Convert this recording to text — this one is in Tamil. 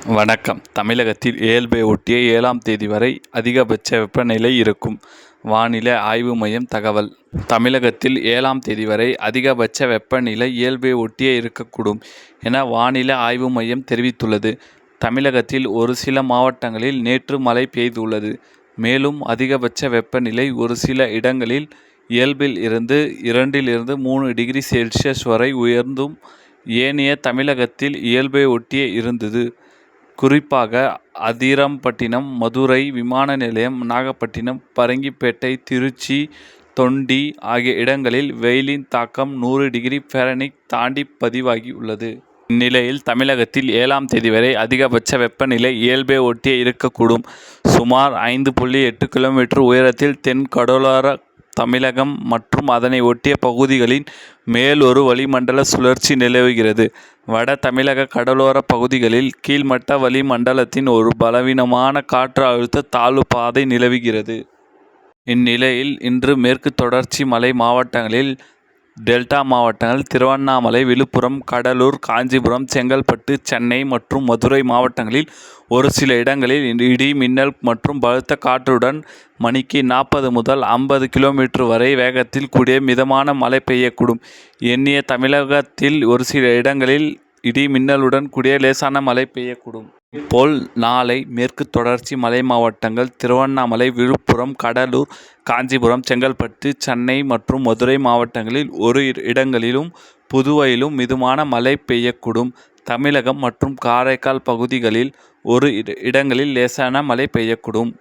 வணக்கம். தமிழகத்தில் இயல்பை ஒட்டிய 7ஆம் தேதி வரை அதிகபட்ச வெப்பநிலை இருக்கும். வானிலை ஆய்வு மையம் தகவல். தமிழகத்தில் 7ஆம் தேதி வரை அதிகபட்ச வெப்பநிலை இயல்பை ஒட்டியே இருக்கக்கூடும் என வானிலை ஆய்வு மையம் தெரிவித்துள்ளது. தமிழகத்தில் ஒரு சில மாவட்டங்களில் நேற்று மழை பெய்துள்ளது. மேலும் அதிகபட்ச வெப்பநிலை ஒரு சில இடங்களில் இயல்பில் இருந்து 2 - 3 டிகிரி செல்சியஸ் வரை உயர்ந்தும் ஏனைய தமிழகத்தில் இயல்பை ஒட்டியே இருந்தது. குறிப்பாக அதிராம்பட்டினம், மதுரை விமான நிலையம், நாகப்பட்டினம், பரங்கிப்பேட்டை, திருச்சி, தொண்டி ஆகிய இடங்களில் வெயிலின் தாக்கம் 100 டிகிரி ஃபாரன்ஹீட் தாண்டி பதிவாகியுள்ளது. இந்நிலையில் தமிழகத்தில் 7ஆம் தேதி வரை அதிகபட்ச வெப்பநிலை இயல்பை ஒட்டியே இருக்கக்கூடும். சுமார் 5.8 கிலோமீட்டர் உயரத்தில் தென் கடலோர தமிழகம் மற்றும் அதனை ஒட்டிய பகுதிகளின் மேல் ஒரு வளிமண்டல சுழற்சி நிலவுகிறது. வட தமிழக கடலோர பகுதிகளில் கீழ்மட்ட வளிமண்டலத்தின் ஒரு பலவீனமான காற்று அழுத்த தாழ்வு பாதை நிலவுகிறது. இந்நிலையில் இன்று மேற்கு தொடர்ச்சி மலை மாவட்டங்களில், டெல்டா மாவட்டங்கள், திருவண்ணாமலை, விழுப்புரம், கடலூர், காஞ்சிபுரம், செங்கல்பட்டு, சென்னை மற்றும் மதுரை மாவட்டங்களில் ஒரு சில இடங்களில் இடி, மின்னல் மற்றும் பலத்த காற்றுடன் மணிக்கு 40 முதல் 50 கிலோமீட்டர் வரை வேகத்தில் கூடிய மிதமான மழை பெய்யக்கூடும். ஏனைய தமிழகத்தில் ஒரு சில இடங்களில் இடி, மின்னலுடன் கூடிய லேசான மழை பெய்யக்கூடும். இதேபோல் நாளை மேற்கு தொடர்ச்சி மலை மாவட்டங்கள், திருவண்ணாமலை, விழுப்புரம், கடலூர், காஞ்சிபுரம், செங்கல்பட்டு, சென்னை மற்றும் மதுரை மாவட்டங்களில் ஒரு இடங்களிலும், புதுவையிலும் மிதமான மழை பெய்யக்கூடும். தமிழகம் மற்றும் காரைக்கால் பகுதிகளில் ஒரு இடங்களில் லேசான மழை பெய்யக்கூடும்.